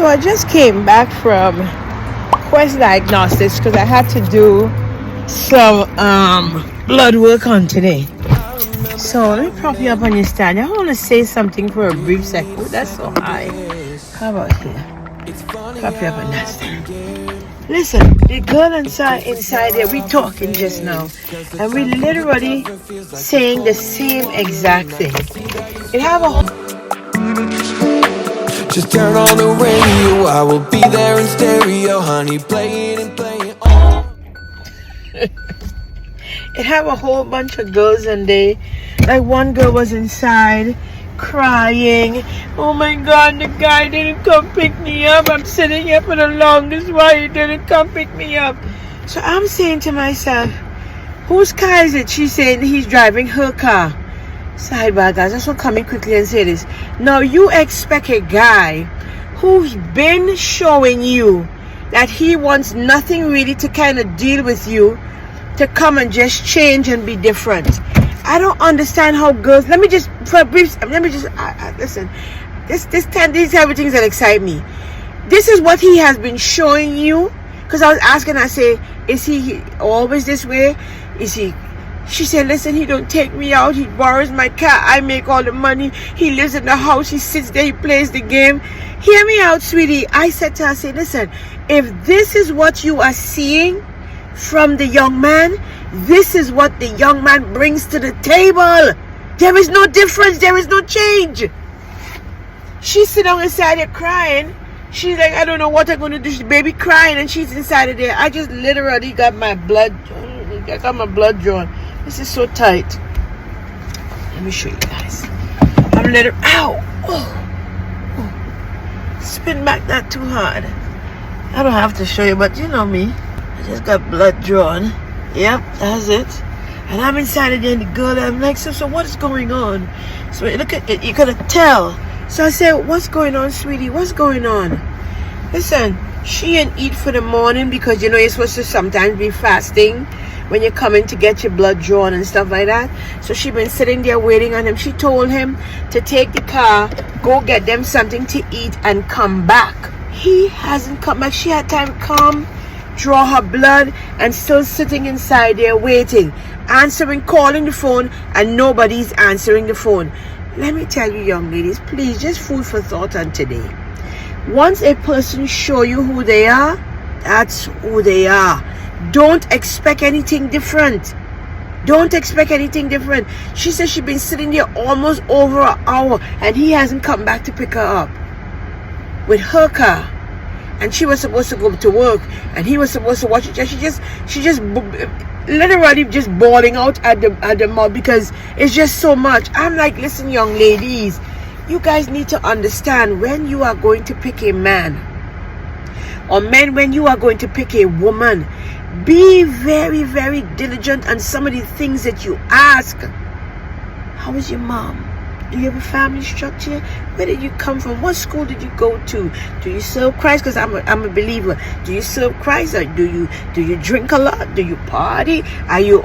So I just came back from Quest Diagnostics because I had to do some blood work on today. So let me prop you up on your stand. I want to say something for a brief second. Oh, that's so high. How about here? Prop you up on that stand. Listen, the girl inside there, we talking just now, and we literally saying the same exact thing. It have a Just turn on the radio, I will be there in stereo, honey, play it and play it on. It have a whole bunch of girls, and they, like one girl was inside crying. Oh my God, the guy didn't come pick me up. I'm sitting here for the longest while he didn't come pick me up. So I'm saying to myself, whose car is it? She's saying he's driving her car. Sidebar, guys, I just want to come in quickly and say this. Now, you expect a guy who's been showing you that he wants nothing really to kind of deal with you to come and just change and be different. I don't understand how girls. Let me just listen. These everything that excite me. This is what he has been showing you. Because I was asking, I say, is he always this way? Is he? She said, listen, he don't take me out. He borrows my car. I make all the money. He lives in the house. He sits there. He plays the game. Hear me out, sweetie. I said to her, I said, listen, if this is what you are seeing from the young man, this is what the young man brings to the table. There is no difference. There is no change. She sit down inside there crying. She's like, I don't know what I'm going to do. She's baby crying, and she's inside of there. I just literally got my blood drawn. This is so tight. Let me show you guys. I'm literally, ow! Oh. Spin back not too hard. I don't have to show you, but you know me. I just got blood drawn. Yep, that's it. And I'm inside of there, and the girl, I'm like, so what is going on? So look at it, you gotta tell. So I said, what's going on, sweetie? What's going on? Listen, she didn't eat for the morning because, you know, you're supposed to sometimes be fasting when you're coming to get your blood drawn and stuff like that. So she been sitting there waiting on him. She told him to take the car, go get them something to eat, and come back. He hasn't come back. She had time to come, draw her blood, and still sitting inside there waiting, answering, calling the phone, and nobody's answering the phone. Let me tell you, young ladies, please, just food for thought on today. Once a person show you who they are, that's who they are. Don't expect anything different. Don't expect anything different. She said she's been sitting there almost over an hour, and he hasn't come back to pick her up with her car. And she was supposed to go to work, and he was supposed to watch it. She just literally just bawling out at the mouth because it's just so much. I'm like, listen, young ladies, you guys need to understand, when you are going to pick a man, or men, when you are going to pick a woman, be very, very diligent on some of the things that you ask. How is your mom? Do you have a family structure? Where did you come from? What school did you go to? Do you serve Christ? Because I'm a believer. Do you serve Christ? Or do you drink a lot? Do you party? Are you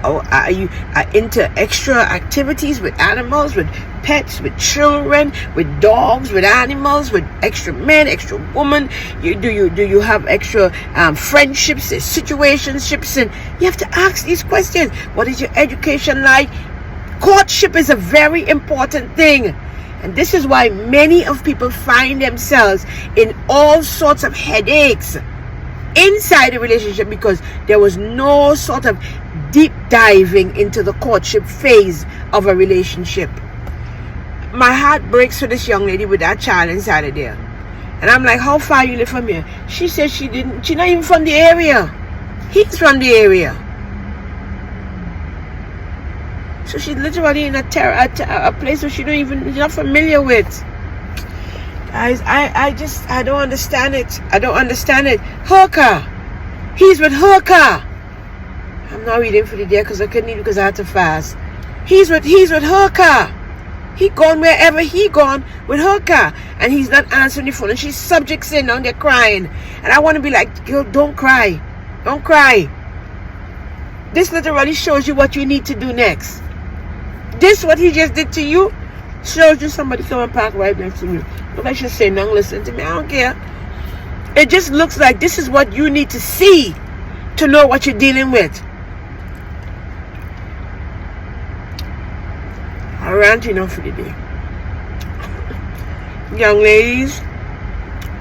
into extra activities with animals, with pets, with children, with dogs, with animals, with extra men, extra women? Do you have extra friendships, situationships? And you have to ask these questions. What is your education like? Courtship is a very important thing, and this is why many of people find themselves in all sorts of headaches inside a relationship, because there was no sort of deep diving into the courtship phase of a relationship. My heart breaks for this young lady with that child inside of there, and I'm like, how far you live from here? She says she's not even from the area. He's from the area. So she's literally in a place where she's not familiar with. Guys, I don't understand it. I don't understand it. Her car. He's with her car. I'm not reading for the day because I couldn't eat because I had to fast. He's with her car. He gone wherever he gone with her car, and he's not answering the phone, and she's subject in down there crying. And I want to be like, girl, don't cry. Don't cry. This literally shows you what you need to do next. This, what he just did to you, shows you somebody come and park right next to you. Look, I should say, no, listen to me. I don't care. It just looks like this is what you need to see to know what you're dealing with. I rant enough for the day. Young ladies,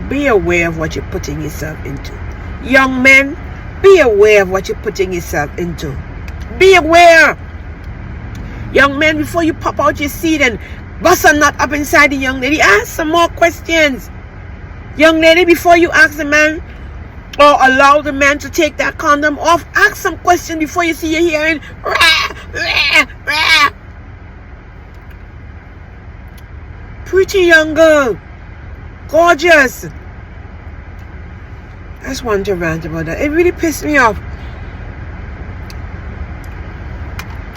be aware of what you're putting yourself into. Young men, be aware of what you're putting yourself into. Be aware. Young men, before you pop out your seat and bust a nut up inside the young lady, ask some more questions. Young lady, before you ask the man or allow the man to take that condom off, ask some questions before you see your hearing. Rah, rah, rah. Pretty young girl. Gorgeous. I just wanted to rant about that. It really pissed me off.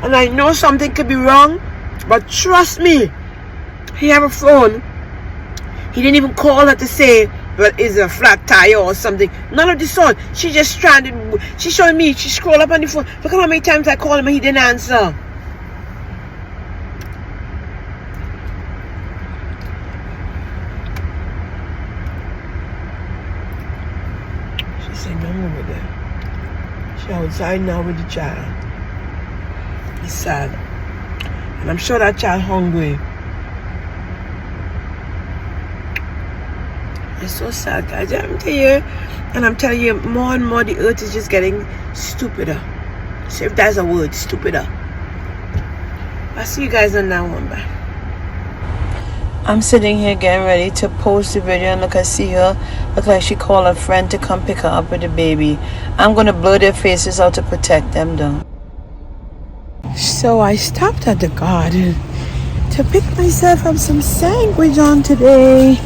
And I know something could be wrong, but trust me, he have a phone. He didn't even call her to say, well, is a flat tire or something. None of the sort. She just stranded. She showed me. She scrolled up on the phone. Look at how many times I called him and he didn't answer. She said, no over there. She outside now with the child. It's sad. And I'm sure that child hungry. It's so sad, guys. I'm telling you, and I'm telling you, more and more the earth is just getting stupider. So if that's a word, stupider. I'll see you guys on that one. Bye. I'm sitting here getting ready to post the video, and look, I see her. Look like she called a friend to come pick her up with the baby. I'm gonna blur their faces out to protect them though. So I stopped at the garden to pick myself up some sandwich on today.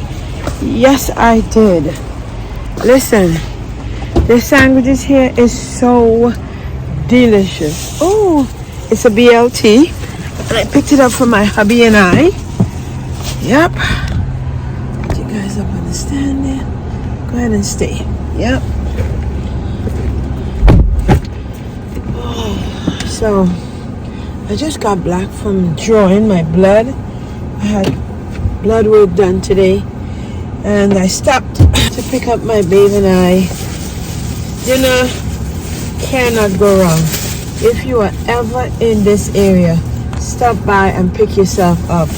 Yes, I did. Listen, the sandwiches here is so delicious. Oh, it's a BLT, and I picked it up for my hubby and I. Yep. Put you guys up on the stand there. Go ahead and stay. Yep. Oh, so I just got back from drawing my blood. I had blood work done today. And I stopped to pick up my babe and I. Dinner cannot go wrong. If you are ever in this area, stop by and pick yourself up.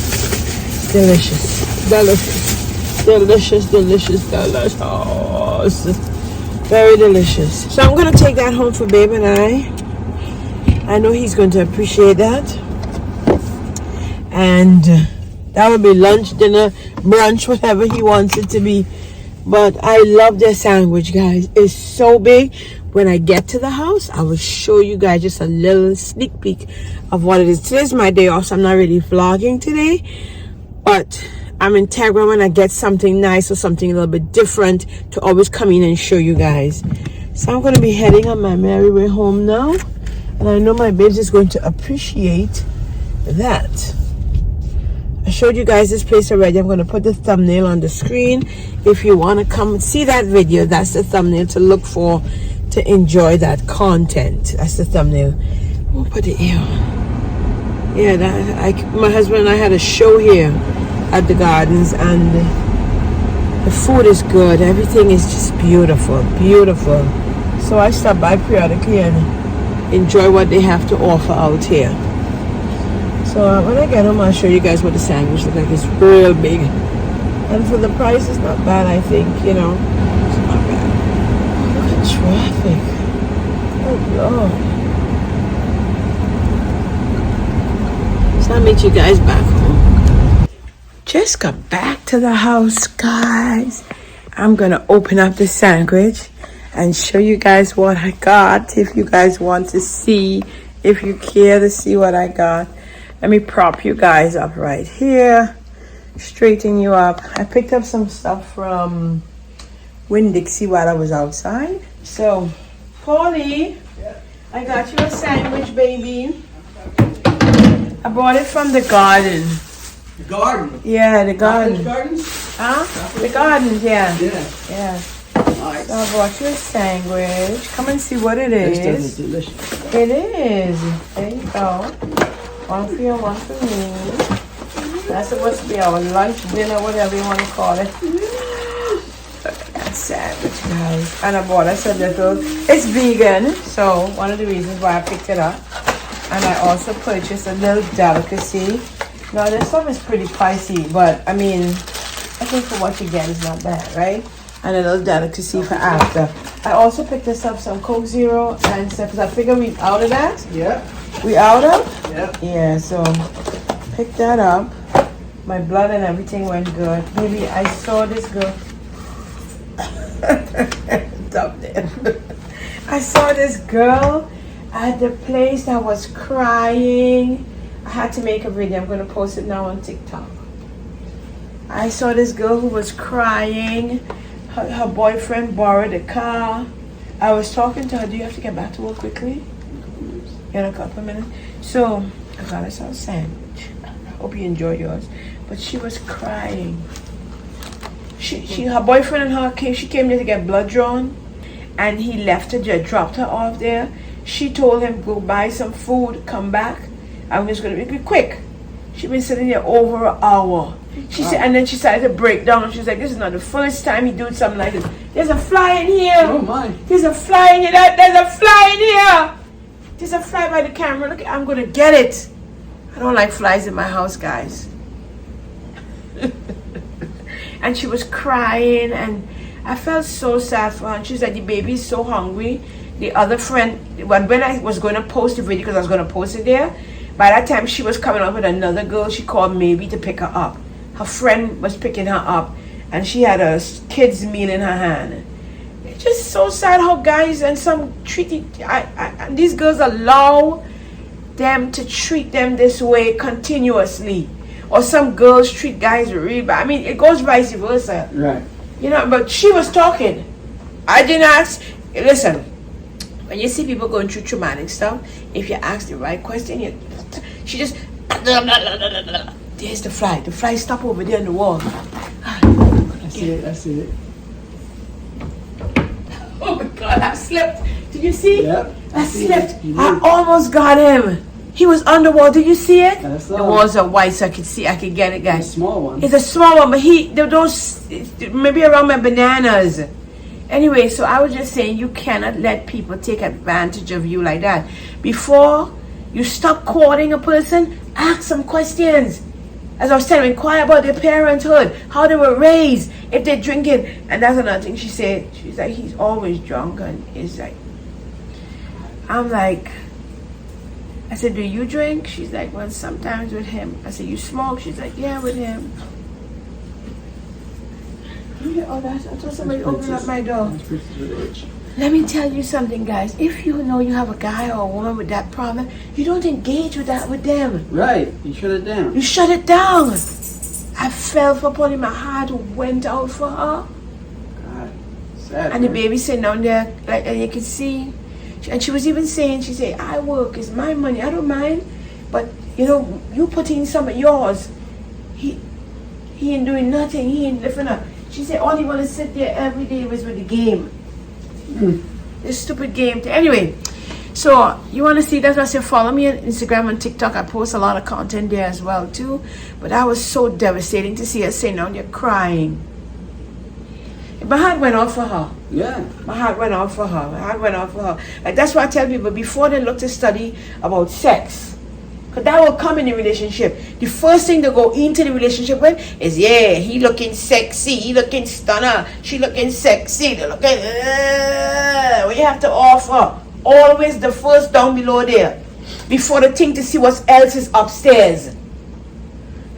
Delicious. Delicious. Delicious, delicious, delicious. Very delicious. So I'm going to take that home for babe and I. I know he's going to appreciate that. And that would be lunch, dinner, brunch, whatever he wants it to be. But I love their sandwich, guys. It's so big. When I get to the house, I will show you guys just a little sneak peek of what it is. Today's my day off, so I'm not really vlogging today. But I'm integral when I get something nice or something a little bit different to always come in and show you guys. So I'm going to be heading on my merry way home now. And I know my babes is going to appreciate that. I showed you guys this place already. I'm going to put the thumbnail on the screen. If you want to come see that video, that's the thumbnail to look for to enjoy that content. That's the thumbnail. We'll put it here. Yeah, my husband and I had a show here at the gardens, and the food is good. Everything is just beautiful, beautiful. So I stop by periodically and enjoy what they have to offer out here. So when I get home, I'll show you guys what the sandwich looks like. It's real big. And for the price, it's not bad, I think, you know. It's not bad. Look at traffic. Oh, Lord. So I'll meet you guys back home. Just got back to the house, guys. I'm going to open up the sandwich and show you guys what I got. If you guys want to see, if you care to see what I got. Let me prop you guys up right here. Straighten you up. I picked up some stuff from Winn-Dixie while I was outside. So, Polly, yeah. I got you a sandwich, baby. I bought it from the garden. The garden? Yeah, the garden. Gardens? Huh? The gardens, yeah. Yeah. Yeah. Nice. So I bought you a sandwich. Come and see what it is. This is delicious. It is. There you go. One for you, one for me. That's supposed to be our lunch, dinner, whatever you want to call it. Look at that sandwich, guys. And I bought us a little, it's vegan, so one of the reasons why I picked it up. And I also purchased a little delicacy. Now this stuff is pretty pricey, but I mean, I think for what you get is not bad, right? And a little delicacy for after. I also picked us up some Coke Zero and stuff, because I figure we out of that. Yeah. We out of? Yeah. Yeah, so pick that up. My blood and everything went good. Baby, I saw this girl. Stop there. I saw this girl at the place that was crying. I had to make a video. I'm going to post it now on TikTok. I saw this girl who was crying. Her boyfriend borrowed a car. I was talking to her. Do you have to get back to work quickly? In a couple of minutes. So I got us a sandwich. I hope you enjoy yours. But she was crying. Her boyfriend and her came. She came there to get blood drawn, and he left her. Just dropped her off there. She told him go buy some food, come back. I'm just gonna make it quick. She's been sitting there over an hour. She said, and then she started to break down. She's like, "This is not the first time he do something like this. There's a fly in here. Oh my! There's a fly in here. There's a fly in here. There's a fly by the camera. Look, I'm gonna get it. I don't like flies in my house, guys." And she was crying, and I felt so sad for her. And she's like, "The baby's so hungry." The other friend, when I was going to post the video, because I was going to post it there, by that time she was coming up with another girl. She called maybe to pick her up. Her friend was picking her up, and she had a kid's meal in her hand. It's just so sad how guys and some these girls allow them to treat them this way continuously. Or some girls treat guys really bad. I mean, it goes vice versa. Right. You know, but she was talking. I didn't ask. Listen, when you see people going through traumatic stuff, if you ask the right question, she just, there's the fly. The fly stop over there on the wall. I see it. Oh my God, I slipped. Did you see? Yep. I slipped. I almost got him. He was on the wall. Did you see it? The walls are white, so I could see. I could get it, guys. It's a small one. It's a small one, but those maybe around my bananas. Anyway, so I was just saying, you cannot let people take advantage of you like that. Before you stop courting a person, ask some questions. As I was telling, inquire about their parenthood, how they were raised, if they're drinking. And that's another thing she said. She's like, he's always drunk, and it's like, I'm like, I said, do you drink? She's like, well, sometimes with him. I said, you smoke? She's like, yeah, with him. Oh, I thought somebody opened up my door. Let me tell you something, guys. If you know you have a guy or a woman with that problem, you don't engage with that with them. Right. You shut it down. You shut it down. I fell for Polly. My heart went out for her. God. Sad. And the baby sitting down there, like, and you can see. And she was even saying, she said, I work, it's my money, I don't mind. But, you know, you put in some of yours. He ain't doing nothing. He ain't lifting up. She said, all he want to sit there every day was with the game. This stupid game. Anyway, so you want to see, that's why I said follow me on Instagram and TikTok. I post a lot of content there as well, too. But that was so devastating to see her sitting down there crying. My heart went off for her. Yeah. My heart went off for her. Like, that's why I tell people, before they look to study about sex, because that will come in the relationship. The first thing they go into the relationship with is, yeah, he looking sexy, he looking stunner, she looking sexy, they looking, what you have to offer. Always the first down below there, before the thing to see what else is upstairs.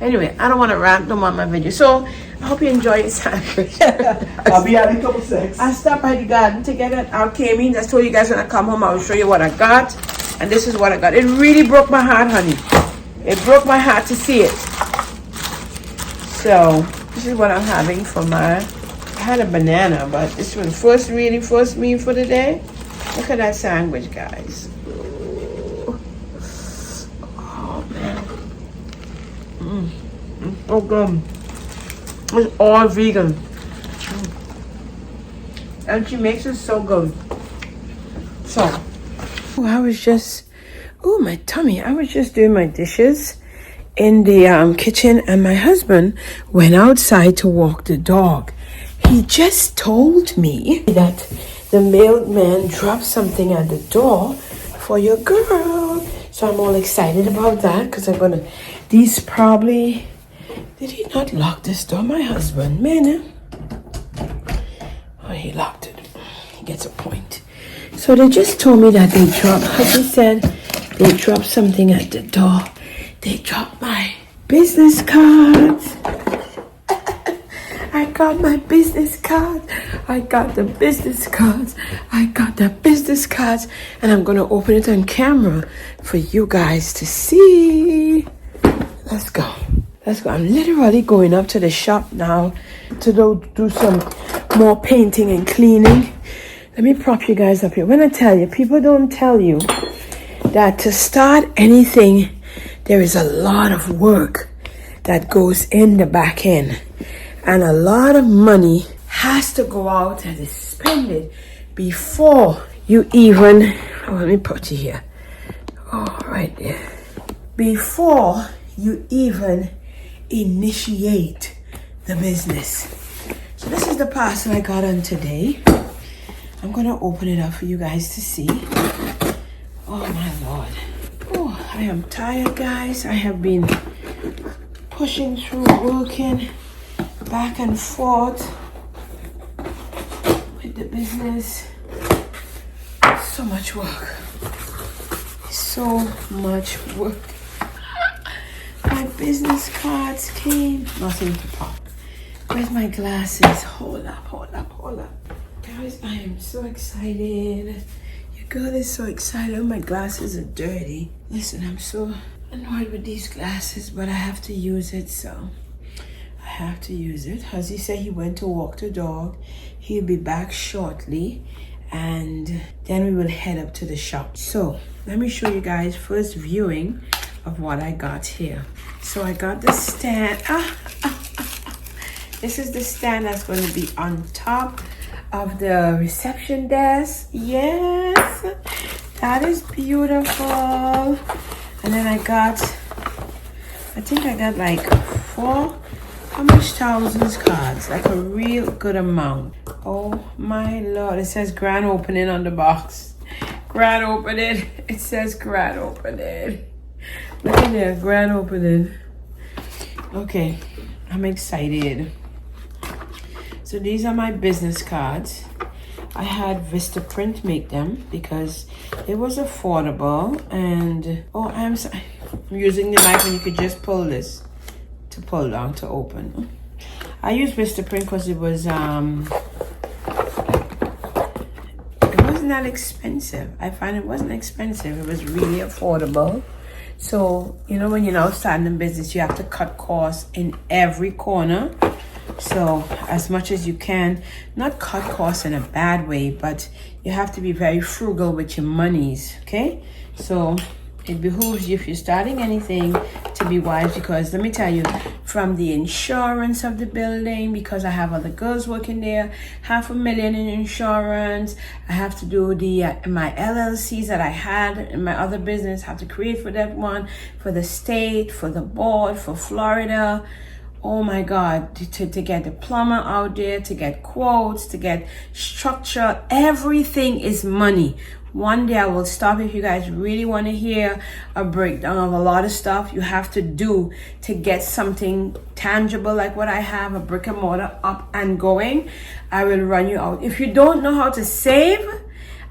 Anyway, I don't want to rant no more on my video. So, I hope you enjoy your sandwich. I'll be out in a couple seconds. I stopped by the garden to get it. I came in. I told you guys when I come home, I will show you what I got. And this is what I got. It really broke my heart, honey. It broke my heart to see it. So, this is what I'm having for my... I had a banana, but this was the first meal for the day. Look at that sandwich, guys. Oh, man. Oh, good. It's all vegan. And she makes it so good. So, I was just doing my dishes in the kitchen, and my husband went outside to walk the dog. He just told me that the mailman dropped something at the door for your girl. So I'm all excited about that because I'm gonna, these probably, did he not lock this door? My husband, man. Oh, he locked it. He gets a point. So they just told me that they dropped, as he said, they dropped something at the door. They dropped my business cards. I got my business cards. I got the business cards. I got the business cards. And I'm going to open it on camera for you guys to see. Let's go. Let's go. I'm literally going up to the shop now to do some more painting and cleaning. Let me prop you guys up here. When I tell you, people don't tell you that to start anything, there is a lot of work that goes in the back end. And a lot of money has to go out and spend it before you even, let me put you here. Oh, right there. Before you even initiate the business. So this is the parcel I got on today. I'm going to open it up for you guys to see. Oh, my Lord. Oh, I am tired, guys. I have been pushing through, working back and forth with the business. So much work. So much work. My business cards came. Nothing to pop. Where's my glasses? Hold up. Guys, I am so excited. Your girl is so excited. My glasses are dirty. Listen, I'm so annoyed with these glasses, but I have to use it, so I have to use it. As he said, he went to walk the dog. He'll be back shortly, and then we will head up to the shop. So let me show you guys first viewing of what I got here. So I got the stand. This is the stand that's going to be on top of the reception desk. Yes, that is beautiful. And then I think I got like 4, how much thousands cards? Like a real good amount. Oh my Lord, it says grand opening on the box. Grand opening, it says grand opening. Look at there, grand opening. Okay, I'm excited. So these are my business cards. I had Vistaprint make them because it was affordable. And oh, I'm using the knife and you could just pull this to pull down to open. I used Vistaprint because it wasn't that expensive. I find it wasn't expensive. It was really affordable. So you know, when you're now starting in business, you have to cut costs in every corner. So as much as you can, not cut costs in a bad way, but you have to be very frugal with your monies, okay? So it behooves you, if you're starting anything, to be wise, because let me tell you, from the insurance of the building, because I have other girls working there, $500,000 in insurance. I have to do the my LLCs that I had in my other business, have to create for that one, for the state, for the board, for Florida. Oh my God, to get the plumber out there, to get quotes, to get structure, everything is money. One day I will stop if you guys really want to hear a breakdown of a lot of stuff you have to do to get something tangible like what I have, a brick and mortar up and going. I will run you out. If you don't know how to save,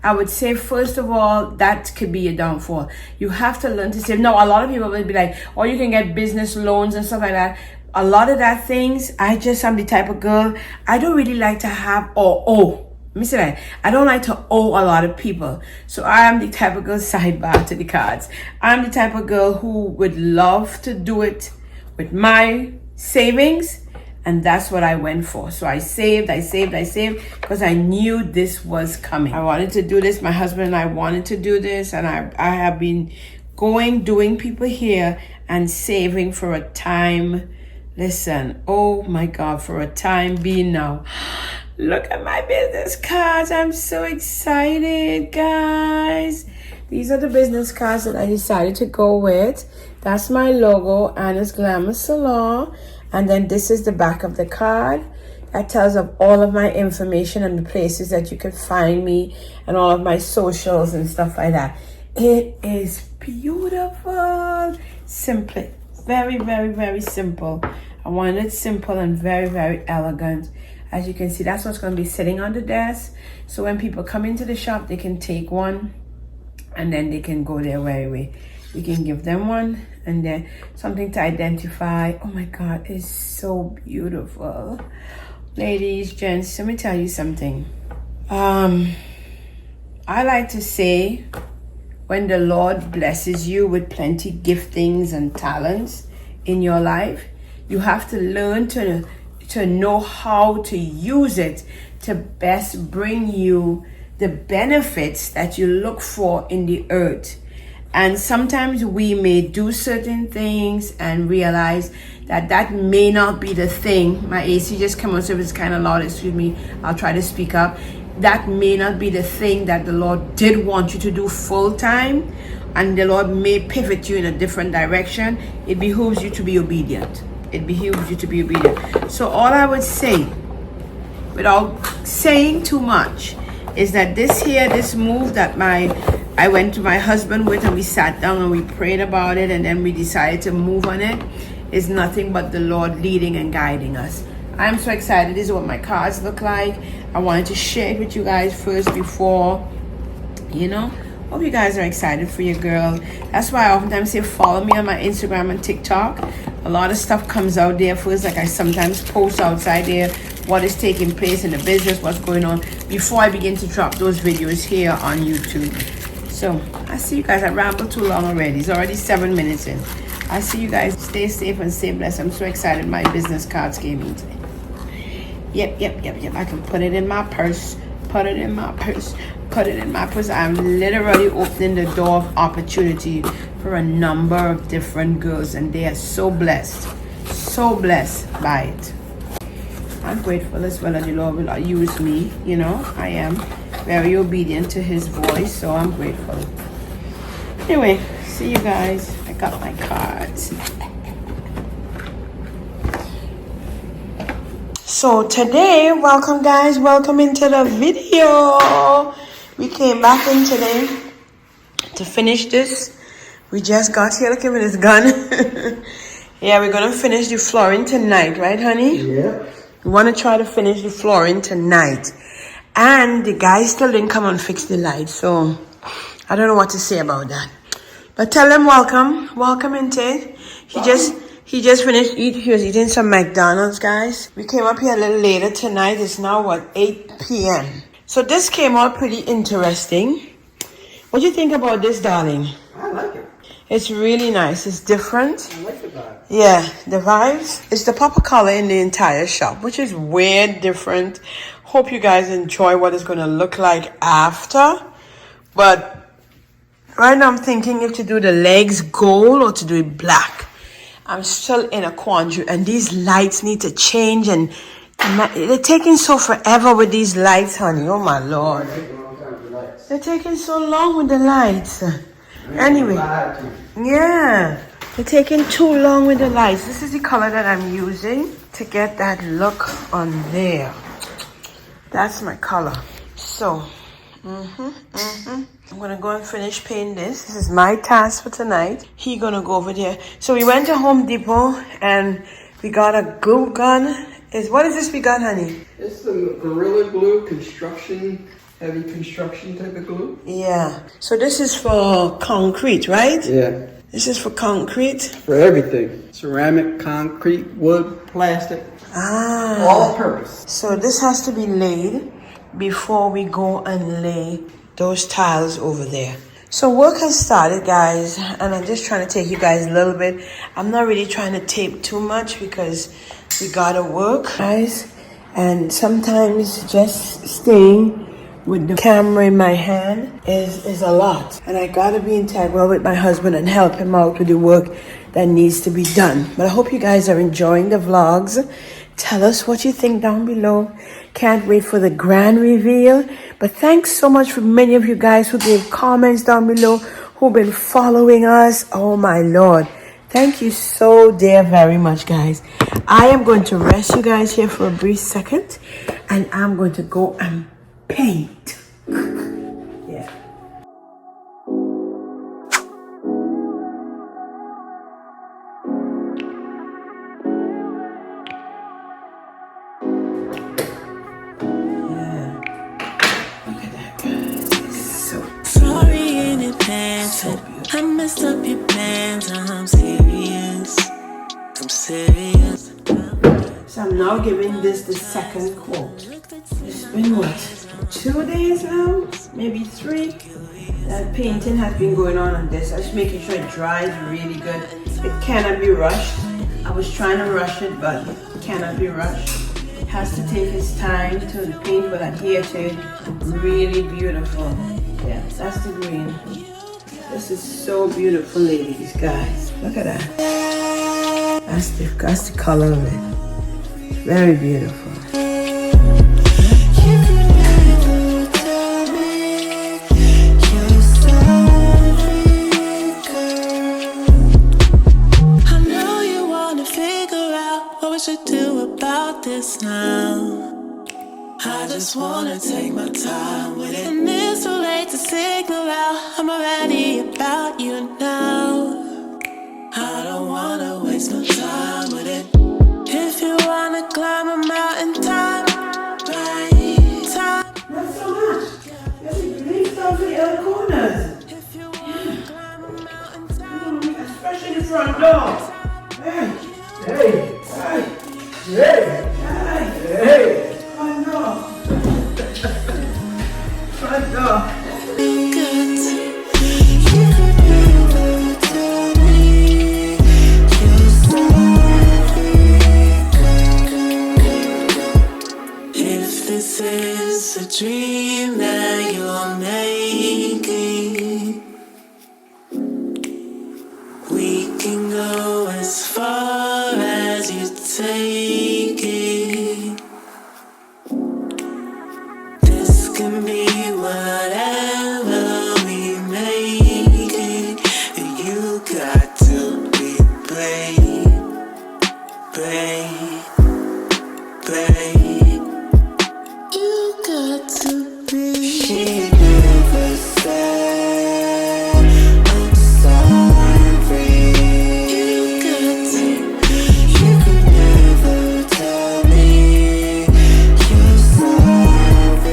I would say, first of all, that could be a downfall. You have to learn to save. Now, a lot of people will be like, oh, you can get business loans and stuff like that. A lot of that things, I'm the type of girl, I don't really like to have let me say that. I don't like to owe a lot of people. So I am the type of girl, sidebar to the cards, I'm the type of girl who would love to do it with my savings. And that's what I went for. So I saved because I knew this was coming. I wanted to do this. My husband and I wanted to do this. And I have been doing people here and saving for a time. Listen, oh my God, for a time being now. Look at my business cards. I'm so excited, guys. These are the business cards that I decided to go with. That's my logo, Anna's Glamour Salon. And then this is the back of the card. that tells of all of my information and the places that you can find me and all of my socials and stuff like that. It is beautiful. Simply, very, very, very simple. I wanted it simple and very, very elegant. As you can see, that's what's going to be sitting on the desk. So when people come into the shop, they can take one and then they can go their merry way. You can give them one and then something to identify. Oh my God, it's so beautiful. Ladies, gents, let me tell you something. I like to say, when the Lord blesses you with plenty giftings and talents in your life, you have to learn to know how to use it to best bring you the benefits that you look for in the earth. And sometimes we may do certain things and realize that that may not be the thing. My AC just came on, so if it's kind of loud, excuse me, I'll try to speak up. That may not be the thing that the Lord did want you to do full time, and the Lord may pivot you in a different direction. It behooves you to be obedient. It behooves you to be obedient. So all I would say, without saying too much, is that this move that I went to my husband with, and we sat down and we prayed about it, and then we decided to move on it, is nothing but the Lord leading and guiding us. I'm so excited. This is what my cards look like. I wanted to share it with you guys first before, hope you guys are excited for your girl. That's why I oftentimes say follow me on my Instagram and TikTok. A lot of stuff comes out there first, like I sometimes post outside there what is taking place in the business, what's going on, before I begin to drop those videos here on YouTube. So I see you guys. I rambled too long already. It's already 7 minutes in. I see you guys. Stay safe and stay blessed. I'm so excited my business cards came in today. Yep. I can put it in my purse. Put it in my purse. I'm literally opening the door of opportunity for a number of different girls, and they are so blessed by it. I'm grateful as well that the Lord will use me. I am very obedient to his voice, so I'm grateful. Anyway, see you guys. I got my cards. So today, welcome guys, welcome into the video. We came back in today to finish this. We just got here. Look at me, this gun. Yeah, we're gonna finish the flooring tonight, right honey? Yeah. We want to try to finish the flooring tonight. And the guy still didn't come and fix the light, so I don't know what to say about that. But tell them welcome into. He just finished eating. He was eating some McDonald's, guys. We came up here a little later tonight. It's now 8 p.m. So this came out pretty interesting. What do you think about this, darling? I like it. It's really nice. It's different. I like the vibe. Yeah, the vibes. It's the proper color in the entire shop, which is weird, different. Hope you guys enjoy what it's going to look like after. But right now I'm thinking if to do the legs gold or to do it black. I'm still in a quandary, and these lights need to change, and they're taking so forever with these lights, honey. Oh my Lord. They're taking so long with the lights. Anyway, yeah, they're taking too long with the lights. This is the color that I'm using to get that look on there. That's my color. So, I'm gonna go and finish painting this. This is my task for tonight. He gonna go over there. So we went to Home Depot and we got a glue gun. What is this we got, honey? It's the Gorilla Glue heavy construction type of glue. Yeah. So this is for concrete, right? Yeah. This is for concrete? For everything. Ceramic, concrete, wood, plastic. Ah. All purpose. So this has to be laid before we go and lay those tiles over there. So work has started, guys, and I'm just trying to take you guys a little bit. I'm not really trying to tape too much because we gotta work, guys, and sometimes just staying with the camera in my hand is a lot, and I gotta be integral with my husband and help him out with the work that needs to be done. But I hope you guys are enjoying the vlogs. Tell us what you think down below. Can't wait for the grand reveal. But thanks so much for many of you guys who gave comments down below, who've been following us. Oh my Lord. Thank you so very much, guys. I am going to rest you guys here for a brief second, and I'm going to go and paint. Yeah. Sorry in advance, I messed up your plans. I'm serious. So I'm now giving this the second coat. It's been what, 2 days now? Maybe 3? That painting has been going on this. I'm just making sure it dries really good. It cannot be rushed. I was trying to rush it, but it cannot be rushed. It has to take its time to the paint will adhere to it. Really beautiful. Yeah, that's the green. This is so beautiful, ladies, guys. Look at that. That's the color of it. Very beautiful. I know you wanna figure out what we should do about this now. I just wanna take my time with it. And it's too late to signal out. I'm already about you now. I don't wanna waste no time with it. If you wanna climb a mountain top, right top. Not so much. There's a green stuff in the other corners. If you wanna climb a mountain top, Especially the front door. Hey, hey, hey, hey, hey, hey. Front door. Front door. good. You could never tell me you're sorry. If this is a dream that you're making, we can go as far as you take it. This can be whatever we make it. And you got to be brave, brave, brave. You got to be. She never said I'm sorry. You got to. You could never tell me you're sorry,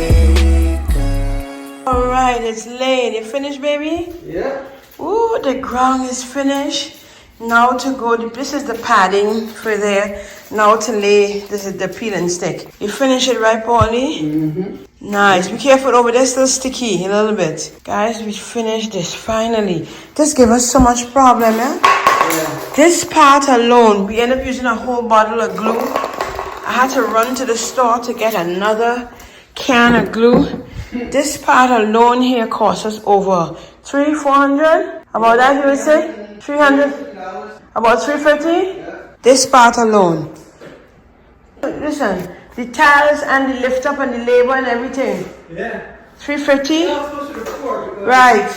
girl. Alright, it's laid. You finished, baby? Yeah. Ooh, the ground is finished. Now to go, this is the padding for there. Now to lay, this is the peeling stick. You finish it, right, Paulie? Mm-hmm. Nice. Be careful over there, still sticky a little bit. Guys, we finished this finally. This gave us so much problem, eh? Yeah. This part alone, we ended up using a whole bottle of glue. I had to run to the store to get another can of glue. This part alone here cost us over $300-400. About that, you would say? 300? About 350? This part alone. Listen, the tiles and the lift up and the labor and everything. Yeah. 350? That was supposed to record. Right.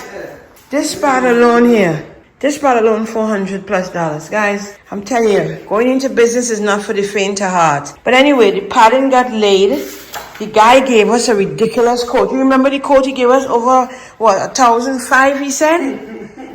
This part alone here. This part alone, $400+. Guys, I'm telling you, going into business is not for the faint of heart. But anyway, the padding got laid. The guy gave us a ridiculous quote. You remember the quote he gave us over, what, $1,500, he said?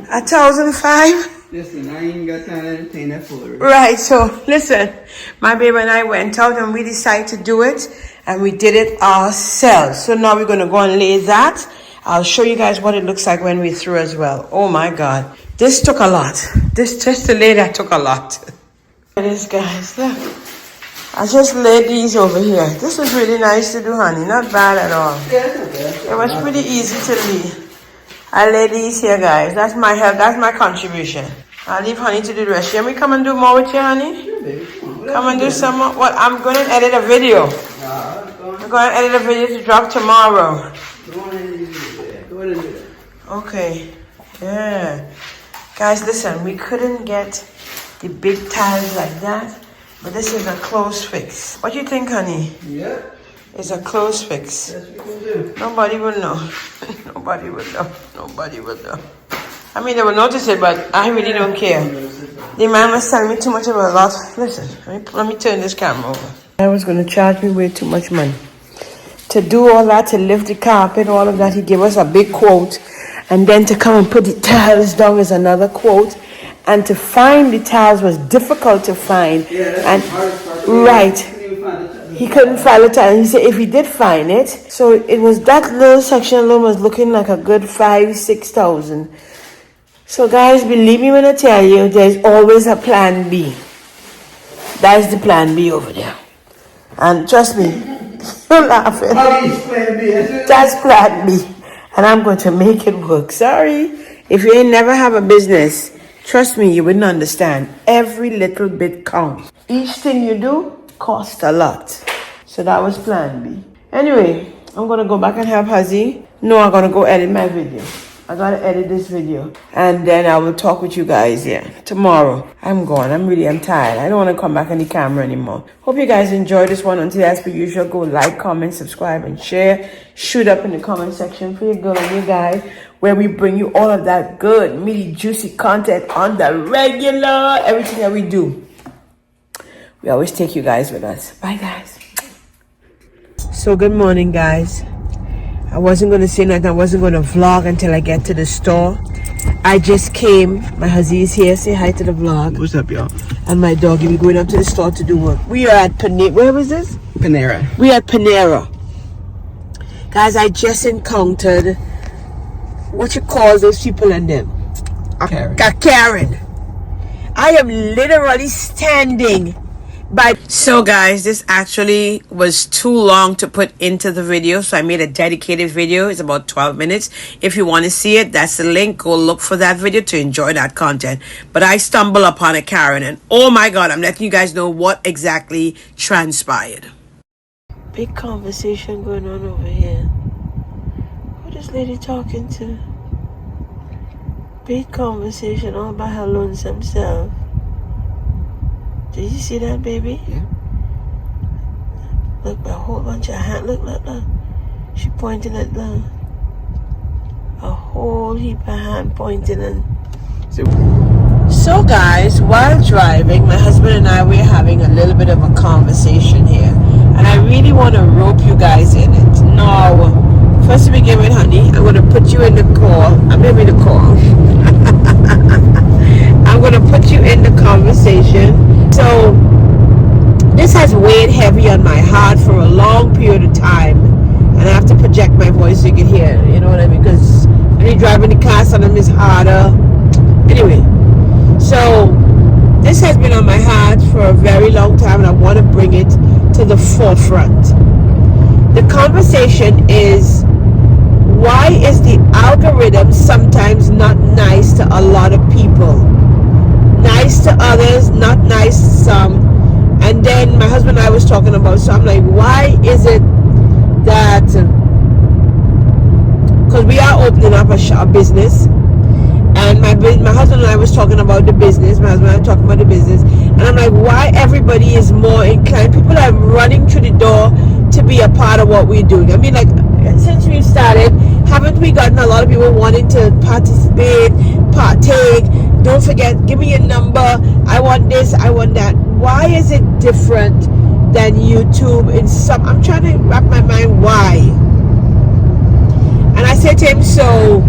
$1,500? Listen, I ain't got time to entertain that foolery. Right, so listen, my baby and I went out and we decided to do it, and we did it ourselves. So now we're going to go and lay that. I'll show you guys what it looks like when we're through as well. Oh my God. This took a lot. This just to lay that took a lot. Look at this, guys. Look. I just laid these over here. This was really nice to do, honey. Not bad at all. Yeah, it's okay. It was pretty easy to lay. I lay these here, guys. That's my help. That's my contribution. I'll leave honey to do the rest. Can we come and do more with you, honey? Sure, baby. Come on. Come and do some more. Well, I'm going to edit a video. I'm going to edit a video to drop tomorrow. Go on and do that. Go ahead and do that. Okay. Yeah. Guys, listen. We couldn't get the big tiles like that. But this is a close fix. What do you think, honey? Yeah. It's a close fix. That's what we can do. Nobody will know. Nobody will know. Nobody will know. I mean, they will notice it, but I really don't care. The man was telling me too much about a lot. Listen, let me turn this camera over. I was going to charge me way too much money. To do all that, to lift the carpet, all of that, he gave us a big quote. And then to come and put the tiles down is another quote. And to find the tiles was difficult to find. Yeah, that's and the hardest part. right. He couldn't find the tile. He said if he did find it, so it was that little section alone was looking like a good 5,000-6,000. So guys, believe me when I tell you, there's always a plan B. That's the plan B over there. And trust me, you're laughing. That's plan B. And I'm going to make it work. Sorry. If you ain't never have a business, trust me, you wouldn't understand. Every little bit counts. Each thing you do costs a lot. So that was plan B. Anyway, I'm going to go back and help Hazi. No, I'm going to go edit my video. I got to edit this video. And then I will talk with you guys, tomorrow. I'm gone. I'm tired. I don't want to come back on the camera anymore. Hope you guys enjoyed this one. Until as per usual, go like, comment, subscribe, and share. Shoot up in the comment section for your girl and your guy, where we bring you all of that good, meaty, juicy content on the regular. Everything that we do. We always take you guys with us. Bye, guys. So, good morning, guys. I wasn't going to say nothing. I wasn't going to vlog until I get to the store. I just came. My husband is here. Say hi to the vlog. What's up, y'all? And my doggy. We're going up to the store to do work. We are at Panera. Where was this? Panera. We are at Panera. Guys, I just encountered what you call those people and them. Karen. Karen. I am literally standing by. So guys, this actually was too long to put into the video, so I made a dedicated video. It's about 12 minutes. If you want to see it, that's the link. Go look for that video to enjoy that content. But I stumbled upon a Karen, and oh my god, I'm letting you guys know what exactly transpired. Big conversation going on over here. Who this lady talking to? Big conversation all by her lonesome self. Did you see that, baby? Yeah. Look, a whole bunch of hands. Look. She pointing at a whole heap of hand pointing and. So guys, while driving, my husband and I were having a little bit of a conversation here, and I really want to rope you guys in it. No, first to begin with, honey, I'm going to put you in the call. I'm in the call. I'm going to put you in the conversation. So this has weighed heavy on my heart for a long period of time, and I have to project my voice so you can hear, you know what I mean, because when you're driving the car, sometimes it's harder. Anyway, so this has been on my heart for a very long time, and I want to bring it to the forefront. The conversation is, why is the algorithm sometimes not nice to a lot of people? Nice to others, not nice to some. And then my husband and I was talking about, so I'm like, why is it that, because we are opening up a business, and my husband and I was talking about the business, my husband and I talking about the business, and I'm like, why everybody is more inclined, people are running through the door to be a part of what we're doing. I mean, like, since we started, haven't we gotten a lot of people wanting to participate, partake? Don't forget, give me your number. I want this, I want that. Why is it different than YouTube in some? I'm trying to wrap my mind why. And I said to him, so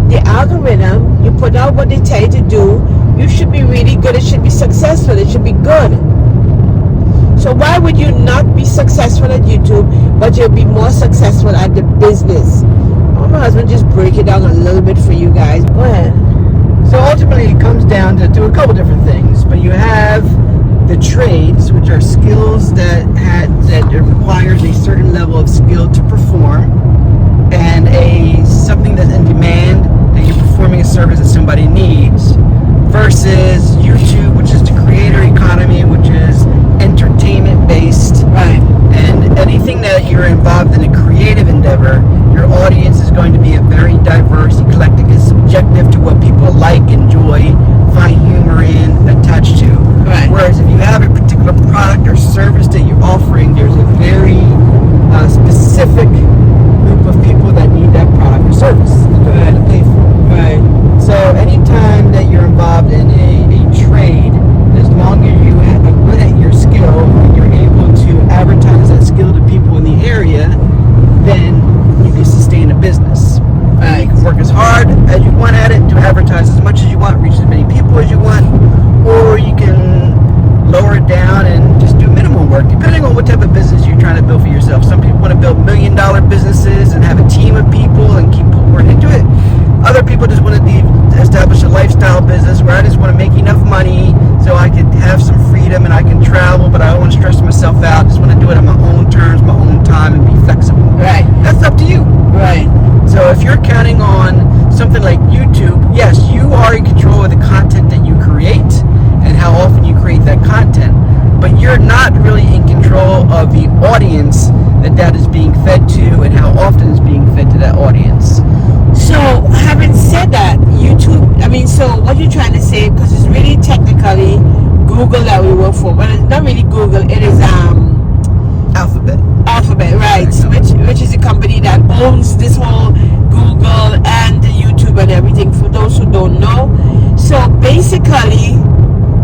the algorithm, you put out what they tell you to do, you should be really good, it should be successful, it should be good. So why would you not be successful at YouTube, but you'll be more successful at the business? I want my husband just break it down a little bit for you guys. Go ahead. So ultimately it comes down to a couple different things, but you have the trades, which are skills that requires a certain level of skill to perform, and something that's in demand, that you're performing a service that somebody needs, versus YouTube, which is the creator economy, which is entertainment based. Right. And anything that you're involved in a creative endeavor, your audience is going to be a very diverse, eclectic, and subjective to what people like, enjoy, find humor in, attached to. Right. Whereas if you have a particular product or service that you're offering, there's a very specific group of people that need that product or service that they're going to pay for. Right. advertise as much as you want, reach as many people as you want, or you can lower it down and just do minimum work, depending on what type of business you're trying to build for yourself. Some people want to build $1 million businesses and have a team of people and keep pouring into it. Other people just want to establish a lifestyle business where I just want to make enough money so I can have some freedom and I can travel, but I don't want to stress myself out. I just want to do it on my own terms, my own time, and be flexible. Right. That's up to you. Right. So if you're counting on something like YouTube, yes, you are in control of the content that you create and how often you create that content, but you're not really in control of the audience that is being fed to and how often it's being fed to that audience. So, having said that, YouTube, so what you're trying to say, because it's really technically Google that we work for, but it's not really Google, it is Alphabet, right, which is a company that owns this whole Google and YouTube and everything, for those who don't know. So basically,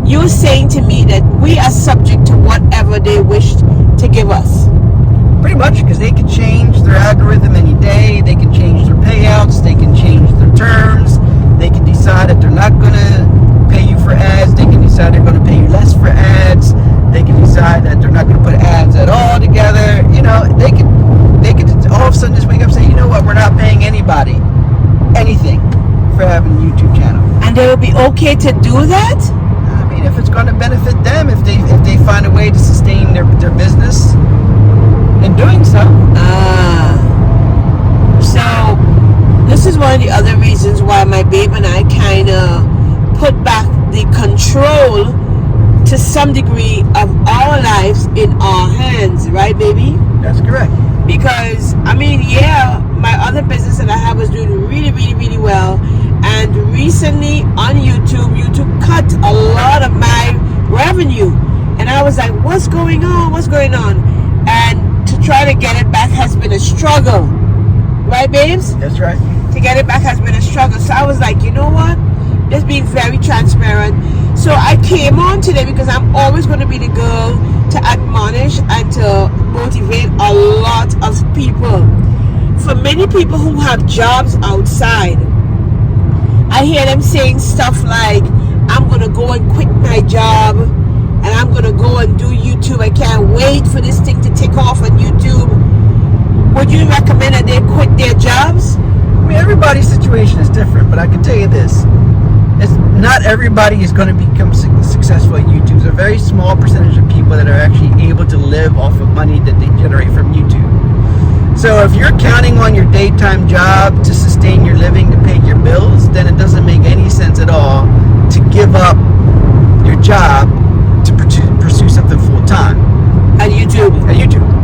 you're saying to me that we are subject to whatever they wish to give us. Pretty much, because they can change their algorithm any day, they can change their payouts, they can change their terms, they can decide that they're not going to pay you for ads, they can decide they're going to pay you less for ads, they can decide that they're not going to put ads at all together. They could all of a sudden just wake up and say, you know what, we're not paying anybody anything for having a YouTube channel. And they will be okay to do that? I mean, if it's going to benefit them, if they find a way to sustain their business in doing so. So this is one of the other reasons why my babe and I kind of put back the control to some degree of our lives in our hands, right, baby? That's correct. Because my other business that I have was doing really, really, really well, and recently on YouTube cut a lot of my revenue, and I was like, what's going on? And to try to get it back has been a struggle, right, babes? That's right. To get it back has been a struggle. So I was like, you know what, just being very transparent. So I came on today because I'm always going to be the girl to admonish and to motivate a lot of people. For many people who have jobs outside, I hear them saying stuff like, I'm going to go and quit my job and I'm going to go and do YouTube. I can't wait for this thing to take off on YouTube. Would you recommend that they quit their jobs? I mean, everybody's situation is different, but I can tell you this. Not everybody is going to become successful at YouTube. There's a very small percentage of people that are actually able to live off of money that they generate from YouTube. So if you're counting on your daytime job to sustain your living, to pay your bills, then it doesn't make any sense at all to give up your job to pursue something full-time. At YouTube.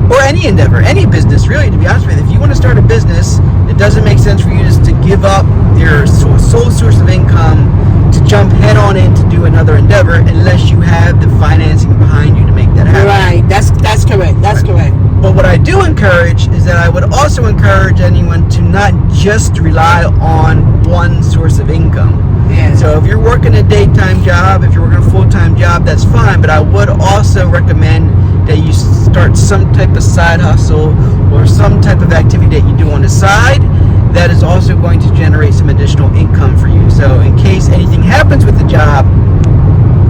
Or any endeavor, any business, really, to be honest with you. If you want to start a business, it doesn't make sense for you just to give up your sole source of income to jump head on in to do another endeavor unless you have the financing behind you to make that happen. Right, that's correct. That's correct. But what I do encourage is that I would also encourage anyone to not just rely on one source of income. Yeah. So if you're working a daytime job, if you're working a full-time job, that's fine. But I would also recommend that you start some type of side hustle or some type of activity that you do on the side that is also going to generate some additional income for you. So in case anything happens with the job,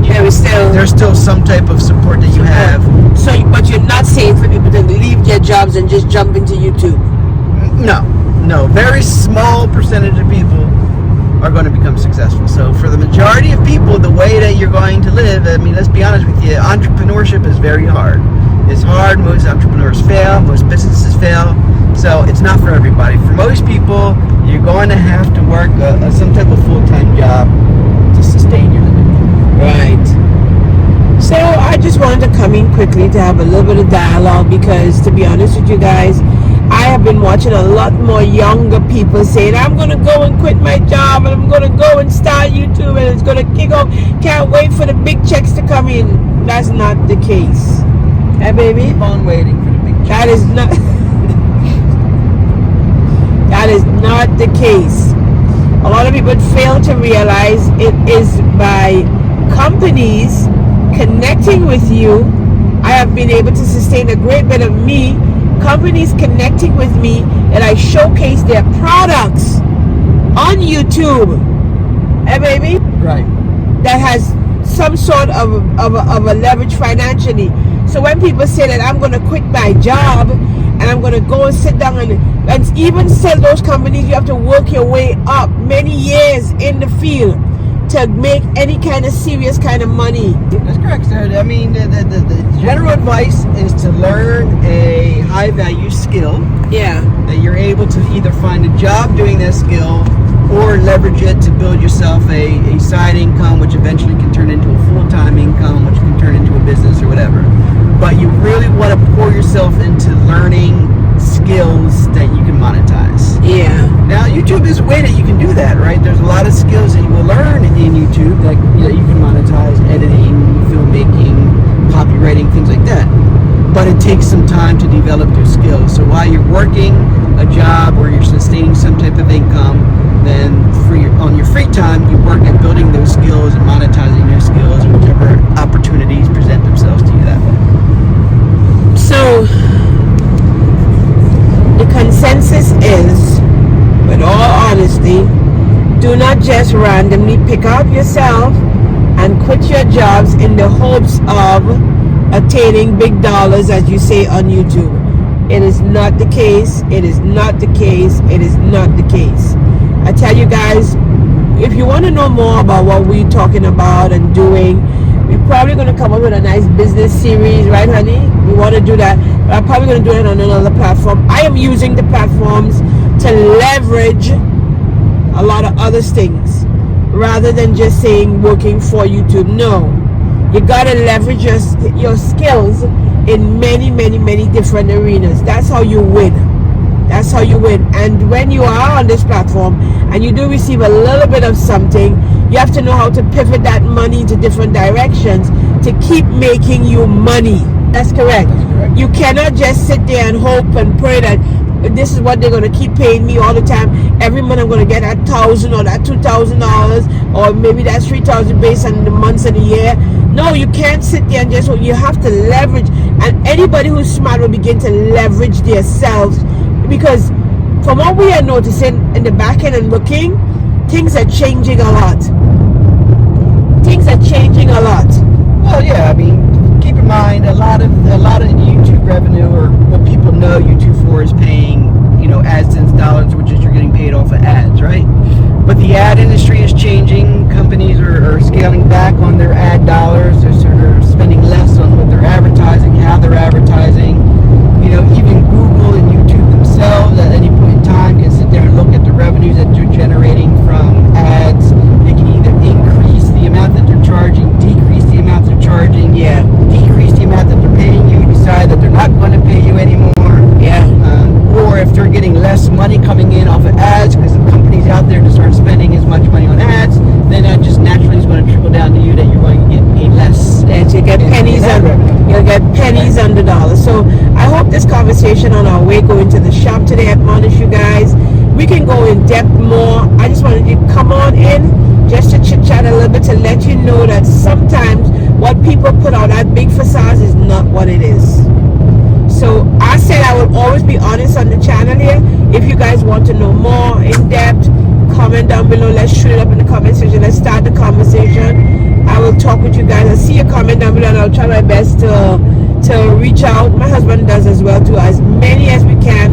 there's still some type of support that you have. So, but you're not saying for people to leave their jobs and just jump into YouTube? No. Very small percentage of people are going to become successful. So for the majority of people, the way that you're going to live, I mean, let's be honest with you, entrepreneurship is very hard. It's hard. Most entrepreneurs fail. Most businesses fail. So it's not for everybody. For most people, you're going to have to work some type of full-time job to sustain your living. Right. So I just wanted to come in quickly to have a little bit of dialogue because, to be honest with you guys, I have been watching a lot more younger people saying, I'm going to go and quit my job and I'm going to go and start YouTube and it's going to kick off. Can't wait for the big checks to come in. That's not the case. Hey, baby? Keep on waiting for the big checks. That is not... that is not the case. A lot of people fail to realize it is by companies connecting with you. I have been able to sustain a great bit of me. Companies connecting with me and I showcase their products on YouTube. Hey, baby? Right. That has some sort of a leverage financially. So when people say that I'm going to quit my job and I'm going to go and sit down and even sell those companies, you have to work your way up many years in the field to make any kind of serious kind of money. That's correct, sir. I mean, the general advice is to learn a high value skill. Yeah. That you're able to either find a job doing that skill or leverage it to build yourself a side income, which eventually can turn into a full-time income, which can turn into a business or whatever. But you really want to pour yourself into learning skills that you can monetize. Yeah. Now, YouTube is a way that you can do that, right? There's a lot of skills that you will learn in YouTube that you can monetize: editing, filmmaking, copywriting, things like that. But it takes some time to develop those skills. So while you're working a job or you're sustaining some type of income, then on your free time, you work at building those skills and monetizing those skills, and whichever opportunities present themselves to you that way. So the consensus is, with all honesty, do not just randomly pick up yourself and quit your jobs in the hopes of attaining big dollars, as you say on YouTube. It is not the case. It is not the case. It is not the case. I tell you guys, if you want to know more about what we're talking about and doing, we're probably going to come up with a nice business series, right, honey? We want to do that, but I'm probably going to do it on another platform. I am using the platforms to leverage a lot of other things rather than just saying working for YouTube. No, you got to leverage your skills in many, many, many different arenas. That's how you win. That's how you win. And when you are on this platform and you do receive a little bit of something, you have to know how to pivot that money into different directions to keep making you money. That's correct. You cannot just sit there and hope and pray that this is what they're going to keep paying me all the time. Every month I'm going to get that $1,000 or that $2,000 or maybe that's $3,000 based on the months of the year. No, you can't sit there and just, you have to leverage. And anybody who's smart will begin to leverage themselves, because from what we are noticing in the back end and looking, things are changing a lot. Things are changing a lot. Well, yeah, I mean, keep in mind a lot of YouTube revenue, or what people know YouTube for, is paying, AdSense dollars, which is you're getting paid off of ads, right? But the ad industry is changing. Companies are scaling back on their ad dollars. They're sort of spending less on what they're advertising, how they're advertising. Even Google and YouTube themselves at any point in time can sit there and look at the revenues that they're generating from ads. They can either increase the amount that they're charging, decrease the amount they're charging, decrease the amount that they're paying you, decide that they're not going to pay you anymore. Or if they're getting less money coming in off of ads because the companies out there just aren't spending as much money on ads, then that just naturally is going to trickle down to you that you're going to get paid less. That you get pennies on you'll get pennies on the dollar. So I hope this conversation on our way going to the shop today admonish you guys. We can go in depth more. I just wanted you to come on in just to chit chat a little bit to let you know that sometimes what people put out that big facades is not what it is. So I said I will always be honest on the channel here. If you guys want to know more in depth, comment down below. Let's shoot it up in the comment section. Let's start the conversation. I will talk with you guys. I'll see your comment down below, and I'll try my best to reach out. My husband does as well too, as many as we can,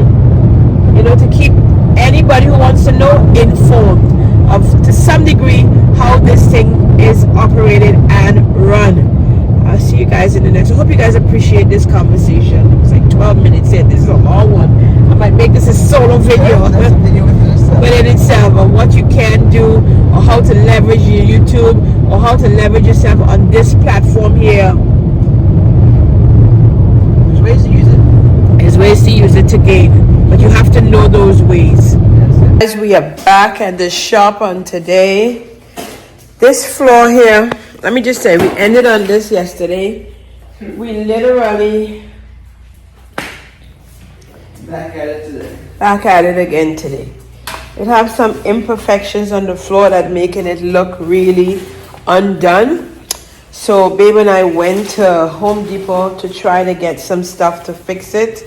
to keep anybody who wants to know informed of, to some degree, how this thing is operated and run. I'll see you guys in the next. I hope you guys appreciate this conversation. It's like 12 minutes in. This is a long one. I might make this a solo video. That's a video within itself. But in itself, of what you can do, or how to leverage your YouTube, or how to leverage yourself on this platform here. There's ways to use it. There's ways to use it to gain, but you have to know those ways. Guys, we are back at the shop on today. This floor here, let me just say, we ended on this yesterday. We literally Back at it today. Back at it again today. It have some imperfections on the floor that making it look really undone. So babe and I went to Home Depot to try to get some stuff to fix it.